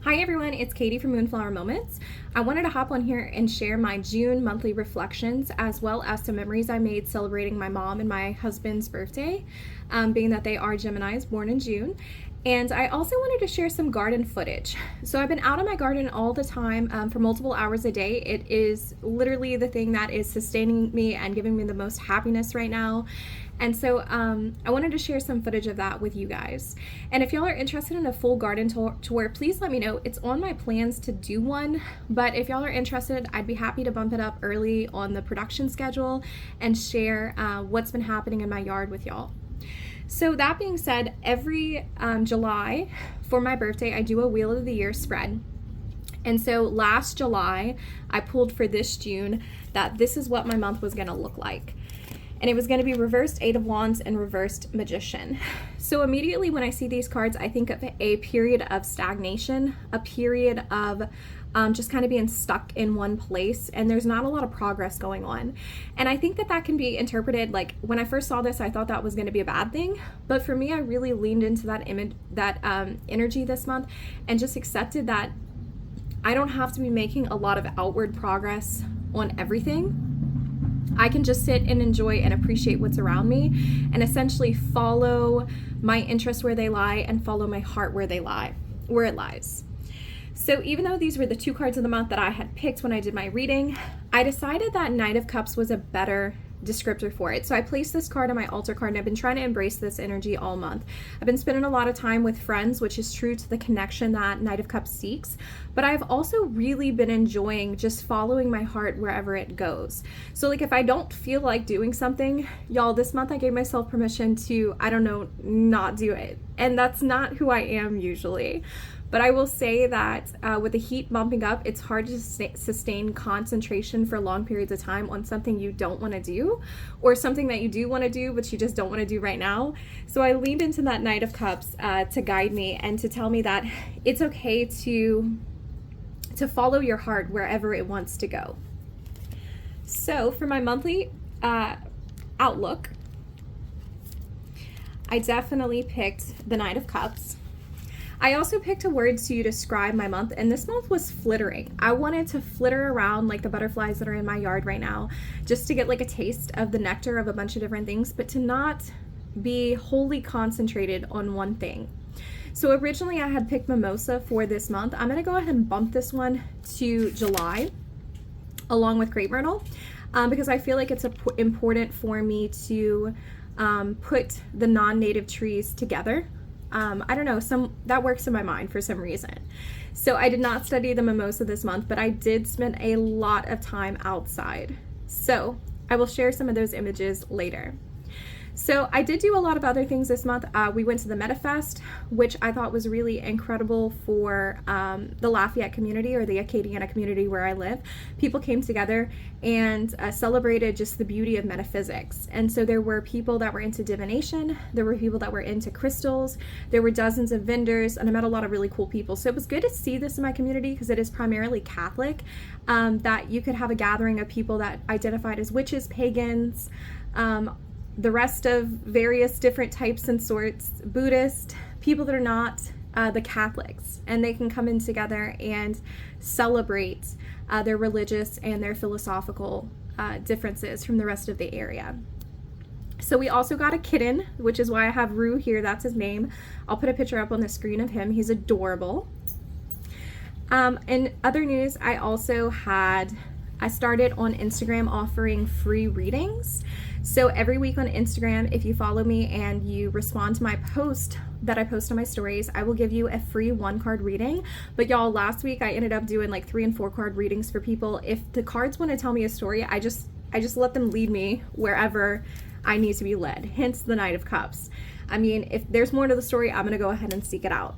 Hi everyone, it's Katie from Moonflower Moments. I wanted to hop on here and share my June monthly reflections as well as some memories I made celebrating my mom and my husband's birthday, being that they are Geminis born in June. And I also wanted to share some garden footage. So I've been out in my garden all the time for multiple hours a day. It is literally the thing that is sustaining me and giving me the most happiness right now. And so I wanted to share some footage of that with you guys. And if y'all are interested in a full garden tour, please let me know. It's on my plans to do one, but if y'all are interested, I'd be happy to bump it up early on the production schedule and share what's been happening in my yard with y'all. So that being said, every July for my birthday, I do a Wheel of the Year spread. And so last July, I pulled for this June that this is what my month was gonna look like. And it was going to be reversed Eight of Wands and reversed Magician. So immediately when I see these cards, I think of a period of stagnation, a period of just kind of being stuck in one place, and there's not a lot of progress going on. And I think that that can be interpreted, like when I first saw this, I thought that was going to be a bad thing, but for me, I really leaned into that image, that energy this month, and just accepted that I don't have to be making a lot of outward progress on everything. I can just sit and enjoy and appreciate what's around me and essentially follow my interests where they lie and follow my heart where it lies. So even though these were the two cards of the month that I had picked when I did my reading, I decided that Knight of Cups was a better descriptor for it. So I placed this card on my altar card, and I've been trying to embrace this energy all month. I've been spending a lot of time with friends, which is true to the connection that Knight of Cups seeks, but I've also really been enjoying just following my heart wherever it goes. So like if I don't feel like doing something, y'all, this month I gave myself permission to, not do it. And that's not who I am usually. But I will say that with the heat bumping up, it's hard to sustain concentration for long periods of time on something you don't want to do, or something that you do want to do, but you just don't want to do right now. So I leaned into that Knight of Cups to guide me and to tell me that it's okay to follow your heart wherever it wants to go. So for my monthly outlook, I definitely picked the Knight of Cups. I also picked a word to describe my month, and this month was flittering. I wanted to flitter around like the butterflies that are in my yard right now, just to get like a taste of the nectar of a bunch of different things, but to not be wholly concentrated on one thing. So originally I had picked Mimosa for this month. I'm gonna go ahead and bump this one to July, along with Crepe Myrtle, because I feel like it's important for me to put the non-native trees together. I don't know, that works in my mind for some reason. So I did not study the mimosa this month, but I did spend a lot of time outside. So I will share some of those images later. So I did do a lot of other things this month. We went to the MetaFest, which I thought was really incredible for the Lafayette community, or the Acadiana community where I live. People came together and celebrated just the beauty of metaphysics. And so there were people that were into divination, there were people that were into crystals, there were dozens of vendors, and I met a lot of really cool people. So it was good to see this in my community, because it is primarily Catholic, that you could have a gathering of people that identified as witches, pagans, the rest of various different types and sorts, Buddhist, people that are not the Catholics, and they can come in together and celebrate their religious and their philosophical differences from the rest of the area. So we also got a kitten, which is why I have Rue here, that's his name. I'll put a picture up on the screen of him, he's adorable. In other news, I started on Instagram offering free readings. So every week on Instagram, if you follow me and you respond to my post that I post on my stories, I will give you a free 1-card reading. But y'all, last week I ended up doing like 3 and 4 card readings for people. If the cards want to tell me a story, I just let them lead me wherever I need to be led, hence the Knight of Cups. I mean, if there's more to the story, I'm gonna go ahead and seek it out.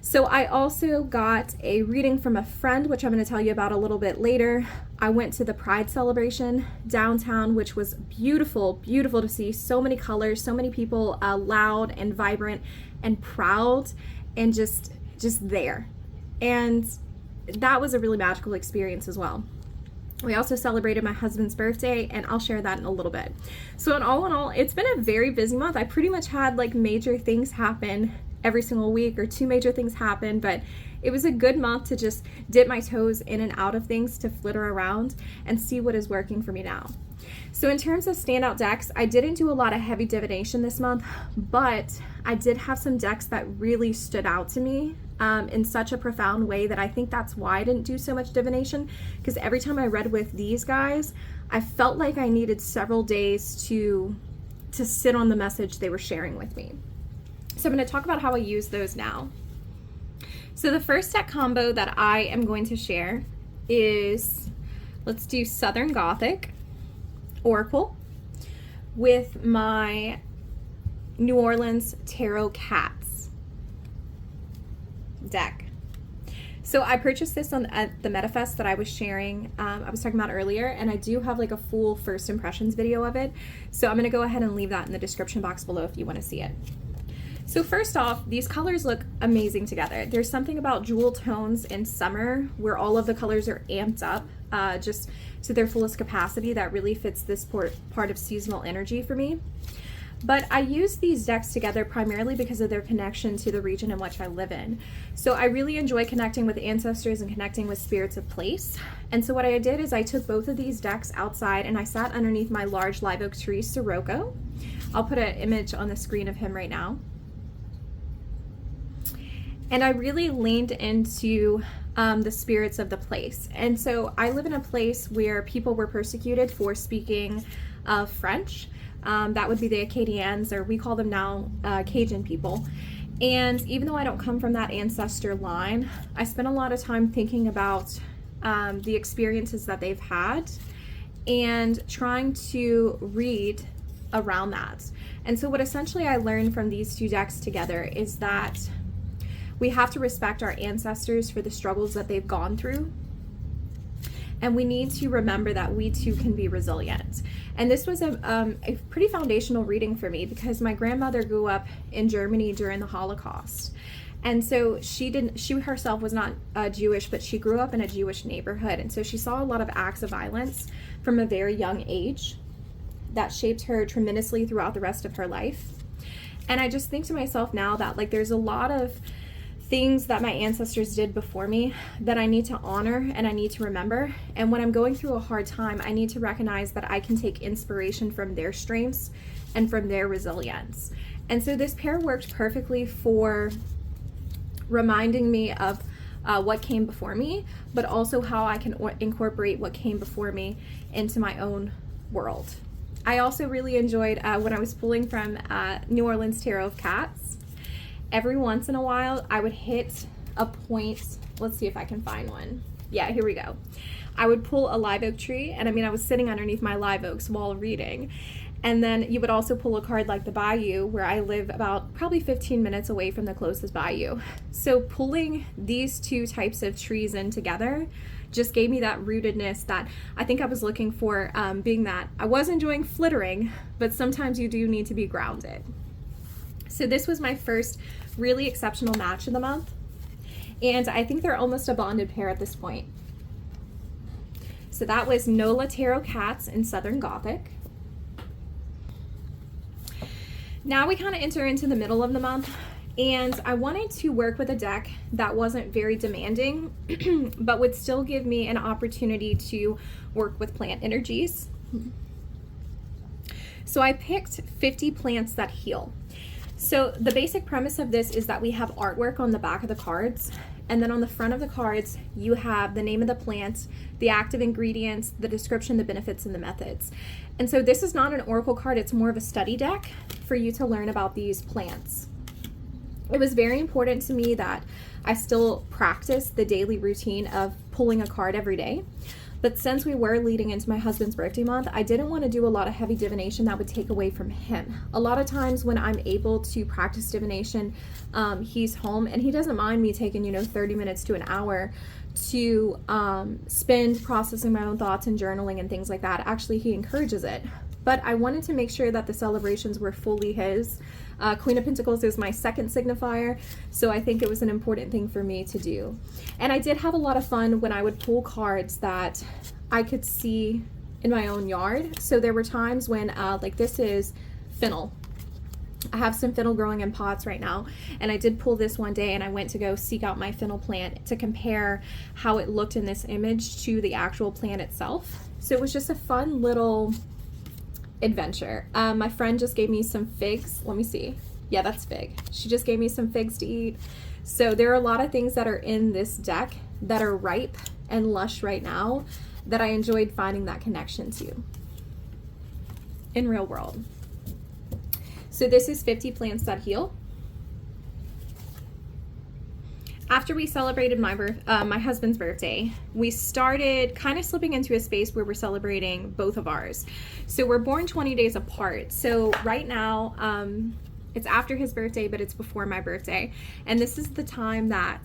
So I also got a reading from a friend, which I'm going to tell you about a little bit later. I went to the Pride celebration downtown, which was beautiful, beautiful to see. So many colors, so many people, loud and vibrant and proud and just there. And that was a really magical experience as well. We also celebrated my husband's birthday, and I'll share that in a little bit. So in all, it's been a very busy month. I pretty much had like major things happen every single week or 2 major things happen, but it was a good month to just dip my toes in and out of things, to flitter around and see what is working for me now. So in terms of standout decks, I didn't do a lot of heavy divination this month, but I did have some decks that really stood out to me in such a profound way that I think that's why I didn't do so much divination, because every time I read with these guys, I felt like I needed several days to sit on the message they were sharing with me. So I'm going to talk about how I use those now. So the first deck combo that I am going to share is, let's do Southern Gothic Oracle with my New Orleans Tarot Cats deck. So I purchased this at the MetaFest that I was sharing, I was talking about earlier, and I do have like a full first impressions video of it. So I'm going to go ahead and leave that in the description box below if you want to see it. So first off, these colors look amazing together. There's something about jewel tones in summer where all of the colors are amped up just to their fullest capacity. That really fits this part of seasonal energy for me. But I use these decks together primarily because of their connection to the region in which I live in. So I really enjoy connecting with ancestors and connecting with spirits of place. And so what I did is I took both of these decks outside and I sat underneath my large live oak tree, Sirocco. I'll put an image on the screen of him right now. And I really leaned into the spirits of the place. And so I live in a place where people were persecuted for speaking French. That would be the Acadians, or we call them now Cajun people. And even though I don't come from that ancestor line, I spent a lot of time thinking about the experiences that they've had and trying to read around that. And so what essentially I learned from these two decks together is that we have to respect our ancestors for the struggles that they've gone through. And we need to remember that we too can be resilient. And this was a pretty foundational reading for me because my grandmother grew up in Germany during the Holocaust. And so she herself was not Jewish, but she grew up in a Jewish neighborhood. And so she saw a lot of acts of violence from a very young age that shaped her tremendously throughout the rest of her life. And I just think to myself now that like there's a lot of things that my ancestors did before me that I need to honor and I need to remember. And when I'm going through a hard time, I need to recognize that I can take inspiration from their strengths and from their resilience. And so this pair worked perfectly for reminding me of what came before me, but also how I can incorporate what came before me into my own world. I also really enjoyed when I was pulling from New Orleans Tarot of Cats. Every once in a while, I would hit a point. Let's see if I can find one. Yeah, here we go. I would pull a live oak tree, and I was sitting underneath my live oaks while reading. And then you would also pull a card like the Bayou, where I live about probably 15 minutes away from the closest bayou. So pulling these two types of trees in together just gave me that rootedness that I think I was looking for, being that I was enjoying flittering, but sometimes you do need to be grounded. So this was my first really exceptional match of the month, and I think they're almost a bonded pair at this point. So that was Nola Tarot Cats in Southern Gothic. Now we kind of enter into the middle of the month, and I wanted to work with a deck that wasn't very demanding, but would still give me an opportunity to work with plant energies. So I picked 50 plants that heal. So the basic premise of this is that we have artwork on the back of the cards, and then on the front of the cards you have the name of the plant, the active ingredients, the description, the benefits, and the methods. And so this is not an oracle card, it's more of a study deck for you to learn about these plants. It was very important to me that I still practice the daily routine of pulling a card every day. But since we were leading into my husband's birthday month, I didn't want to do a lot of heavy divination that would take away from him. A lot of times when I'm able to practice divination, he's home and he doesn't mind me taking, 30 minutes to an hour to spend processing my own thoughts and journaling and things like that. Actually, he encourages it. But I wanted to make sure that the celebrations were fully his. Queen of Pentacles is my second signifier, so I think it was an important thing for me to do. And I did have a lot of fun when I would pull cards that I could see in my own yard. So there were times when, like this is fennel. I have some fennel growing in pots right now, and I did pull this one day and I went to go seek out my fennel plant to compare how it looked in this image to the actual plant itself. So it was just a fun little adventure. My friend just gave me some figs. Let me see. Yeah, that's fig. She just gave me some figs to eat. So there are a lot of things that are in this deck that are ripe and lush right now that I enjoyed finding that connection to in real world. So this is 50 Plants That Heal. After we celebrated my husband's birthday, we started kind of slipping into a space where we're celebrating both of ours. So we're born 20 days apart. So right now, it's after his birthday, but it's before my birthday. And this is the time that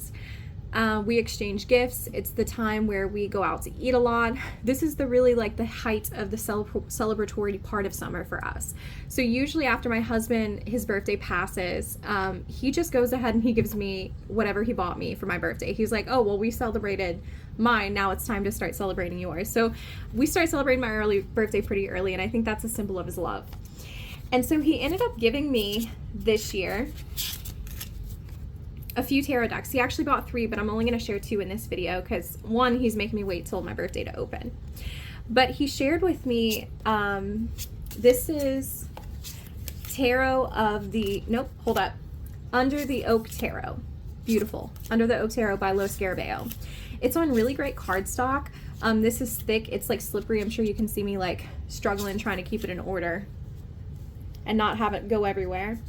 we exchange gifts. It's the time where we go out to eat a lot. This is the really like the height of the celebratory part of summer for us. So usually after my husband, his birthday passes, he just goes ahead and he gives me whatever he bought me for my birthday. He's like, oh, well, we celebrated mine. Now it's time to start celebrating yours. So we started celebrating my early birthday pretty early, and I think that's a symbol of his love. And so he ended up giving me this year a few tarot decks. He actually bought 3, but I'm only going to share 2 in this video because one, he's making me wait till my birthday to open. But he shared with me, this is Tarot of the, nope, hold up. Under the Oak Tarot. Beautiful. Under the Oak Tarot by Los Scarabeo. It's on really great cardstock. This is thick. It's like slippery. I'm sure you can see me like struggling trying to keep it in order and not have it go everywhere.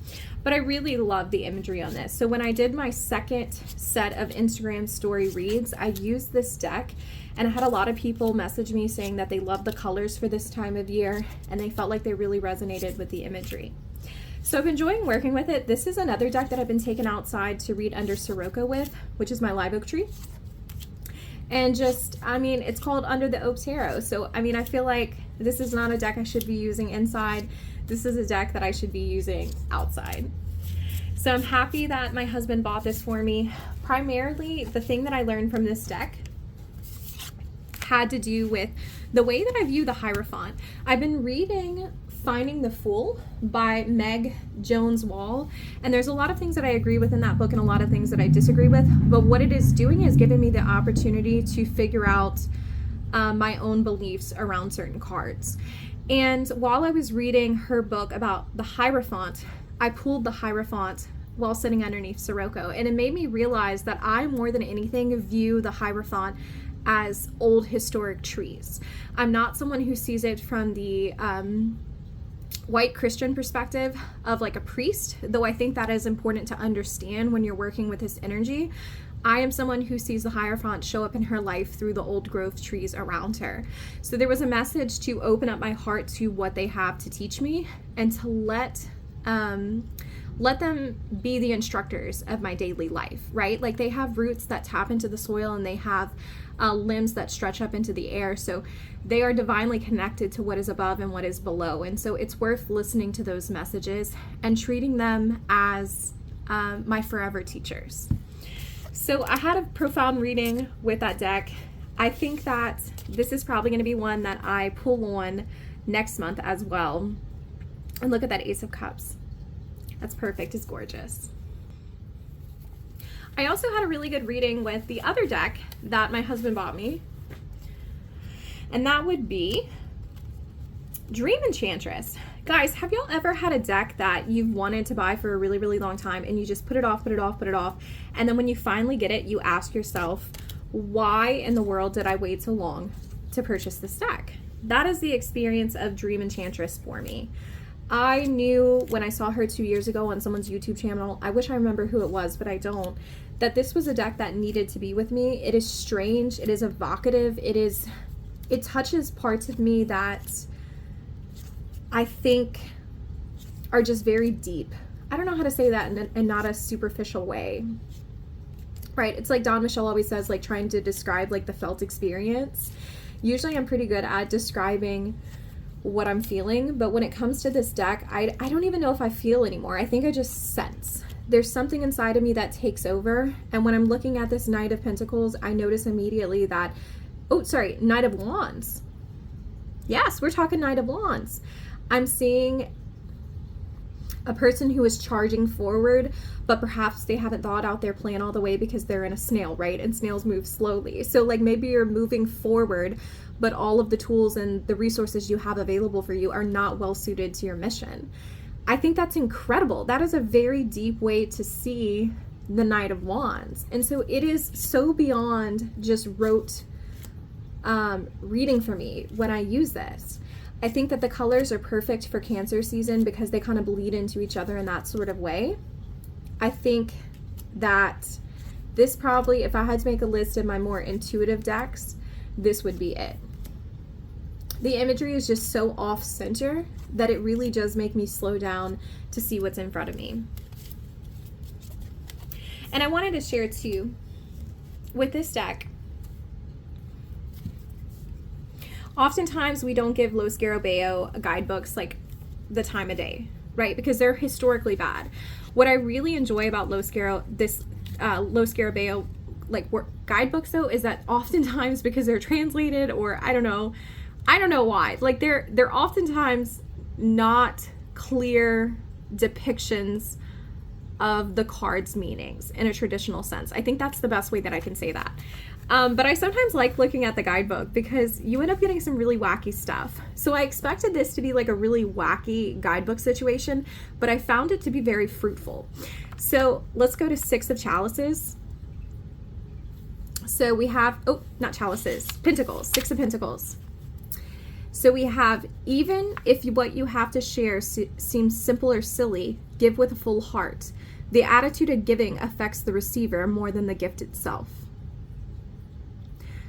But I really love the imagery on this. So when I did my second set of Instagram story reads, I used this deck, and I had a lot of people message me saying that they love the colors for this time of year and they felt like they really resonated with the imagery. So I've been enjoying working with it. This is another deck that I've been taken outside to read under Sirocco with, which is my live oak tree. And just, I mean, it's called Under the Oak Tarot. So, I mean, I feel like this is not a deck I should be using inside. This is a deck that I should be using outside. So I'm happy that my husband bought this for me. Primarily, the thing that I learned from this deck had to do with the way that I view the Hierophant. I've been reading Finding the Fool by Meg Jones Wall, and there's a lot of things that I agree with in that book and a lot of things that I disagree with, but what it is doing is giving me the opportunity to figure out my own beliefs around certain cards. And while I was reading her book about the Hierophant, I pulled the Hierophant while sitting underneath Sirocco, and it made me realize that I, more than anything, view the Hierophant as old historic trees. I'm not someone who sees it from the white Christian perspective of like a priest, though I think that is important to understand when you're working with this energy. I am someone who sees the Hierophant show up in her life through the old growth trees around her. So there was a message to open up my heart to what they have to teach me and to let them be the instructors of my daily life, right? Like they have roots that tap into the soil and they have limbs that stretch up into the air. So they are divinely connected to what is above and what is below. And so it's worth listening to those messages and treating them as my forever teachers. So I had a profound reading with that deck. I think that this is probably going to be one that I pull on next month as well. And look at that Ace of Cups. That's perfect. It's gorgeous. I also had a really good reading with the other deck that my husband bought me. And that would be Dream Enchantress. Guys, have y'all ever had a deck that you've wanted to buy for a really, really long time and you just put it off, and then when you finally get it, you ask yourself, why in the world did I wait so long to purchase this deck? That is the experience of Dream Enchantress for me. I knew when I saw her 2 years ago on someone's YouTube channel, I wish I remember who it was, but I don't, that this was a deck that needed to be with me. It is strange, it is evocative, it touches parts of me that I think are just very deep. I don't know how to say that in not a superficial way, right? It's like Don Michelle always says, like trying to describe like the felt experience. Usually I'm pretty good at describing what I'm feeling, but when it comes to this deck, I don't even know if I feel anymore. I think I just sense. There's something inside of me that takes over, and when I'm looking at this Knight of Pentacles, I notice immediately that, oh, sorry, Knight of Wands. Yes, we're talking Knight of Wands. I'm seeing a person who is charging forward, but perhaps they haven't thought out their plan all the way because they're in a snail, right? And snails move slowly. So like maybe you're moving forward, but all of the tools and the resources you have available for you are not well suited to your mission. I think that's incredible. That is a very deep way to see the Knight of Wands. And so it is so beyond just rote reading for me when I use this. I think that the colors are perfect for Cancer season because they kind of bleed into each other in that sort of way. I think that this probably, if I had to make a list of my more intuitive decks, this would be it. The imagery is just so off center that it really does make me slow down to see what's in front of me. And I wanted to share too, with this deck, oftentimes we don't give Los Scarabeo guidebooks like the time of day, right? Because they're historically bad. What I really enjoy about Los Scarabeo like guidebooks though is that oftentimes, because they're translated, or I don't know why, like they're oftentimes not clear depictions of the cards' meanings in a traditional sense. I think that's the best way that I can say that. But I sometimes like looking at the guidebook because you end up getting some really wacky stuff. So I expected this to be like a really wacky guidebook situation, but I found it to be very fruitful. So let's go to Six of Chalices. So we have, oh, not chalices, pentacles, Six of Pentacles. So we have, even if what you have to share seems simple or silly, give with a full heart. The attitude of giving affects the receiver more than the gift itself.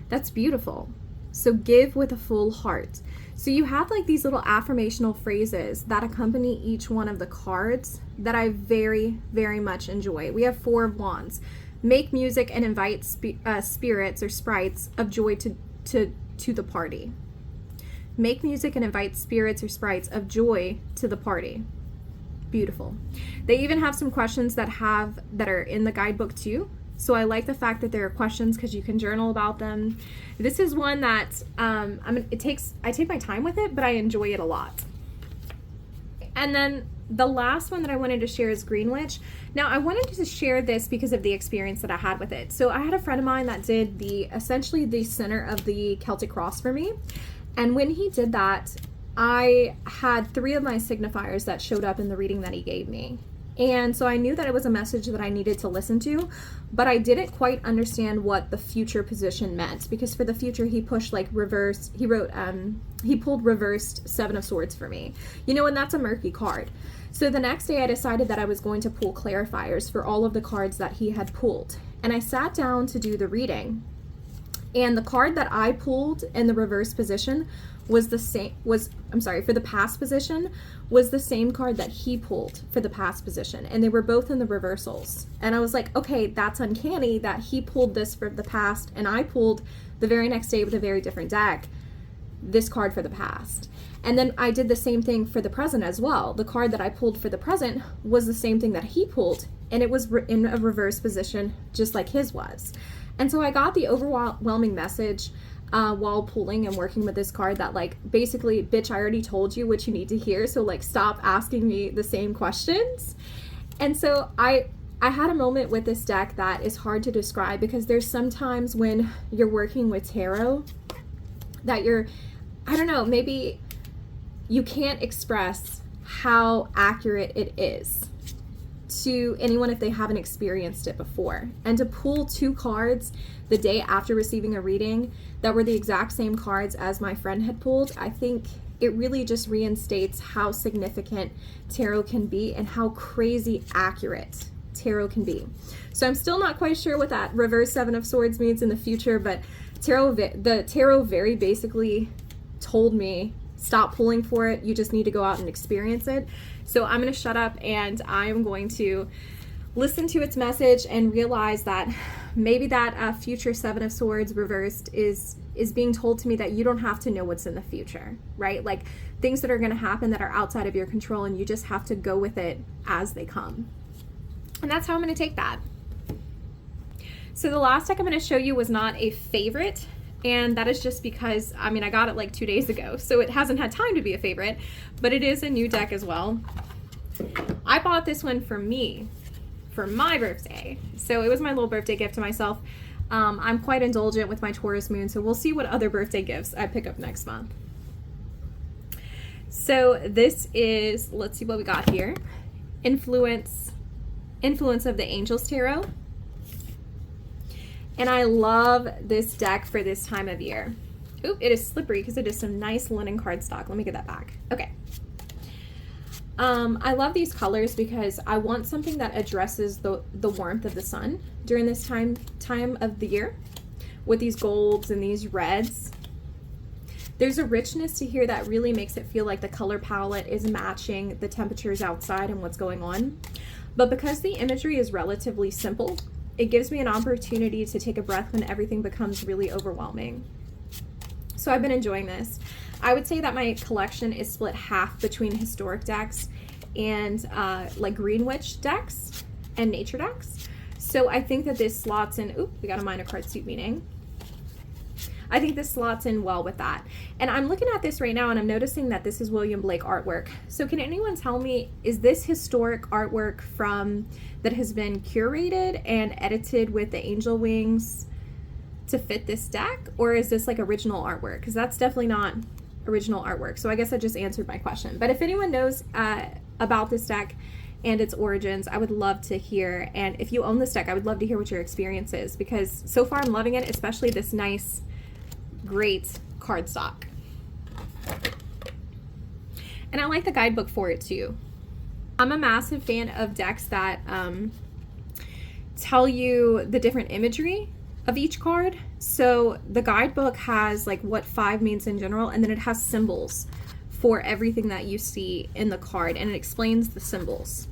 That's beautiful. So give with a full heart. So you have like these little affirmational phrases that accompany each one of the cards that I very, very much enjoy. We have Four of Wands. Make music and invite spirits or sprites of joy to the party. Make music and invite spirits or sprites of joy to the party. Beautiful. They even have some questions that are in the guidebook too. So I like the fact that there are questions because you can journal about them. This is one that I take my time with it, but I enjoy it a lot. And then the last one that I wanted to share is Green Witch. Now I wanted to share this because of the experience that I had with it. So I had a friend of mine that did essentially the center of the Celtic cross for me. And when he did that, I had 3 of my signifiers that showed up in the reading that he gave me. And so I knew that it was a message that I needed to listen to, but I didn't quite understand what the future position meant, because for the future he pushed like reverse, he pulled reversed Seven of Swords for me. And that's a murky card. So the next day I decided that I was going to pull clarifiers for all of the cards that he had pulled. And I sat down to do the reading. And the card that I pulled in the reverse position for the past position, was the same card that he pulled for the past position. And they were both in the reversals. And I was like, okay, that's uncanny that he pulled this for the past and I pulled the very next day with a very different deck, this card for the past. And then I did the same thing for the present as well. The card that I pulled for the present was the same thing that he pulled, and it was in a reverse position just like his was. And so I got the overwhelming message while pulling and working with this card that like, basically, bitch, I already told you what you need to hear, so like stop asking me the same questions. And so I had a moment with this deck that is hard to describe, because there's sometimes when you're working with tarot that maybe you can't express how accurate it is to anyone if they haven't experienced it before. And to pull 2 cards the day after receiving a reading that were the exact same cards as my friend had pulled, I think it really just reinstates how significant tarot can be and how crazy accurate tarot can be. So I'm still not quite sure what that reverse Seven of Swords means in the future, but the tarot very basically told me, stop pulling for it, you just need to go out and experience it. So I'm going to shut up and I am going to listen to its message and realize that maybe that future Seven of Swords reversed is being told to me that you don't have to know what's in the future, right? Like things that are going to happen that are outside of your control, and you just have to go with it as they come. And that's how I'm going to take that. So the last deck I'm going to show you was not a favorite, and that is just because, I got it like 2 days ago, so it hasn't had time to be a favorite, but it is a new deck as well. I bought this one for me, for my birthday. So it was my little birthday gift to myself. I'm quite indulgent with my Taurus moon, so we'll see what other birthday gifts I pick up next month. So this is, let's see what we got here. Influence of the Angels Tarot. And I love this deck for this time of year. Oop, it is slippery because it is some nice linen cardstock. Let me get that back. Okay. I love these colors because I want something that addresses the warmth of the sun during this time of the year with these golds and these reds. There's a richness to here that really makes it feel like the color palette is matching the temperatures outside and what's going on. But because the imagery is relatively simple, it gives me an opportunity to take a breath when everything becomes really overwhelming. So I've been enjoying this. I would say that my collection is split half between historic decks and like Green Witch decks and nature decks. So I think that this slots in, oop, we got a minor card suit meeting. I think this slots in well with that. And I'm looking at this right now and I'm noticing that this is William Blake artwork. So can anyone tell me, is this historic artwork that has been curated and edited with the angel wings to fit this deck? Or is this like original artwork? Because that's definitely not original artwork. So I guess I just answered my question. But if anyone knows about this deck and its origins, I would love to hear. And if you own this deck, I would love to hear what your experience is, because so far I'm loving it, especially this nice, great cardstock. And I like the guidebook for it too. I'm a massive fan of decks that tell you the different imagery of each card. So the guidebook has like what 5 means in general, and then it has symbols for everything that you see in the card, and it explains the symbols.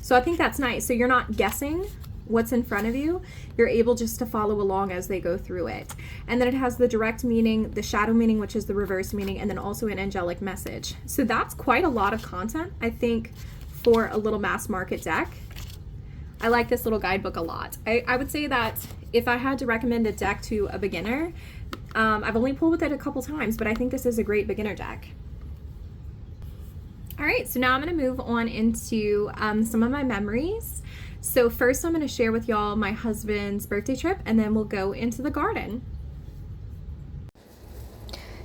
So I think that's nice. So you're not guessing what's in front of you. You're able just to follow along as they go through it. And then it has the direct meaning, the shadow meaning, which is the reverse meaning, and then also an angelic message. So that's quite a lot of content, I think, for a little mass market deck. I like this little guidebook a lot. I would say that if I had to recommend a deck to a beginner, I've only pulled with it a couple times, but I think this is a great beginner deck. All right, so now I'm going to move on into some of my memories. So first I'm going to share with y'all my husband's birthday trip, and then we'll go into the garden.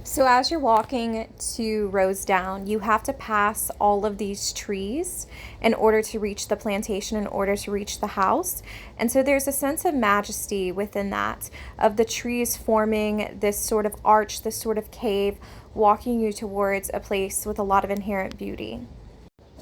So as you're walking to Rosedown, you have to pass all of these trees in order to reach the plantation, in order to reach the house. And so there's a sense of majesty within that, of the trees forming this sort of arch, this sort of cave, walking you towards a place with a lot of inherent beauty.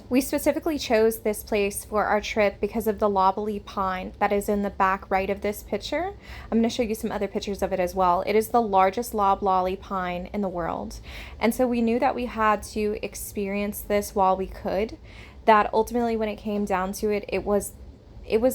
We specifically chose this place for our trip because of the loblolly pine that is in the back right of this picture. I'm going to show you some other pictures of it as well. It is the largest loblolly pine in the world. And so we knew that we had to experience this while we could, that ultimately when it came down to it, it was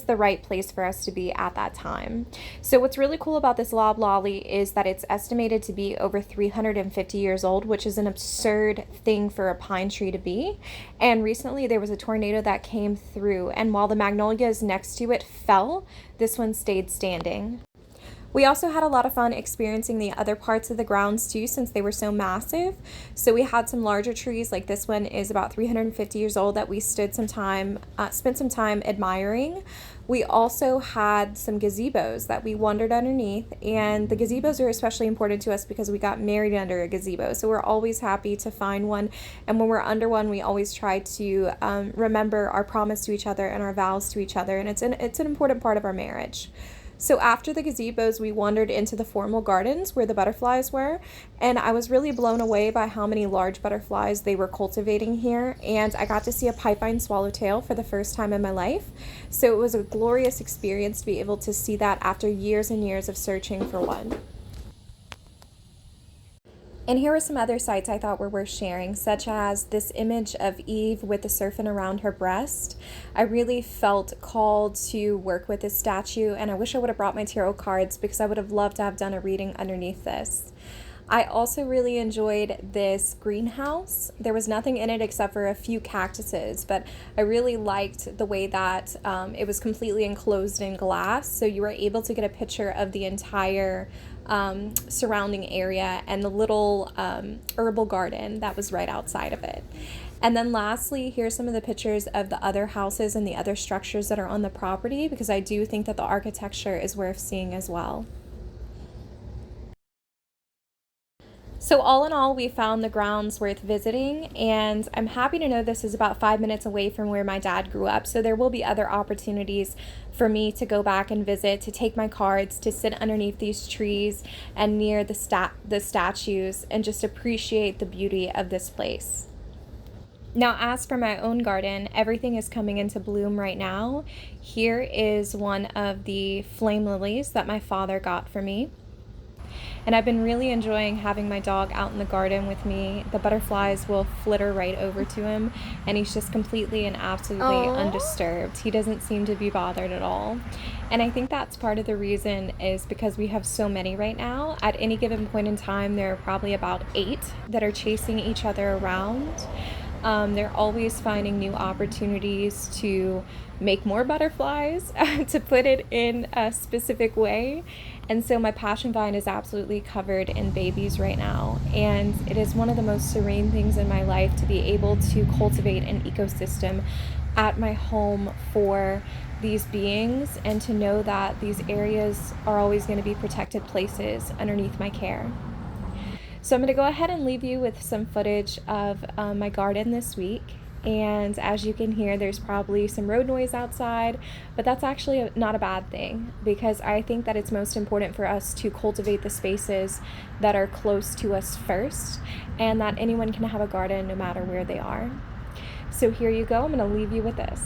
the right place for us to be at that time. So what's really cool about this loblolly is that it's estimated to be over 350 years old, which is an absurd thing for a pine tree to be. And recently there was a tornado that came through, and while the magnolias next to it fell, this one stayed standing. We also had a lot of fun experiencing the other parts of the grounds too, since they were so massive. So we had some larger trees, like this one is about 350 years old, that we spent some time admiring. We also had some gazebos that we wandered underneath, and the gazebos are especially important to us because we got married under a gazebo. So we're always happy to find one, and when we're under one, we always try to remember our promise to each other and our vows to each other, and it's an important part of our marriage. So after the gazebos, we wandered into the formal gardens where the butterflies were, and I was really blown away by how many large butterflies they were cultivating here, and I got to see a pipevine swallowtail for the first time in my life. So it was a glorious experience to be able to see that after years and years of searching for one. And here were some other sights I thought were worth sharing, such as this image of Eve with the serpent around her breast. I really felt called to work with this statue, and I wish I would have brought my tarot cards because I would have loved to have done a reading underneath this. I also really enjoyed this greenhouse. There was nothing in it except for a few cactuses, but I really liked the way that it was completely enclosed in glass, so you were able to get a picture of the entire surrounding area and the little herbal garden that was right outside of it. And then lastly, here's some of the pictures of the other houses and the other structures that are on the property, because I do think that the architecture is worth seeing as well. So all in all, we found the grounds worth visiting, and I'm happy to know this is about 5 minutes away from where my dad grew up. So there will be other opportunities for me to go back and visit, to take my cards, to sit underneath these trees and near the statues and just appreciate the beauty of this place. Now, as for my own garden, everything is coming into bloom right now. Here is one of the flame lilies that my father got for me. And I've been really enjoying having my dog out in the garden with me. The butterflies will flitter right over to him, and he's just completely and absolutely undisturbed. He doesn't seem to be bothered at all. And I think that's part of the reason is because we have so many right now. At any given point in time, there are probably about 8 that are chasing each other around. They're always finding new opportunities to make more butterflies, to put it in a specific way. And so my passion vine is absolutely covered in babies right now. And it is one of the most serene things in my life to be able to cultivate an ecosystem at my home for these beings, and to know that these areas are always going to be protected places underneath my care. So I'm going to go ahead and leave you with some footage of my garden this week. And as you can hear, there's probably some road noise outside, but that's actually not a bad thing, because I think that it's most important for us to cultivate the spaces that are close to us first, and that anyone can have a garden no matter where they are. So here you go. I'm going to leave you with this.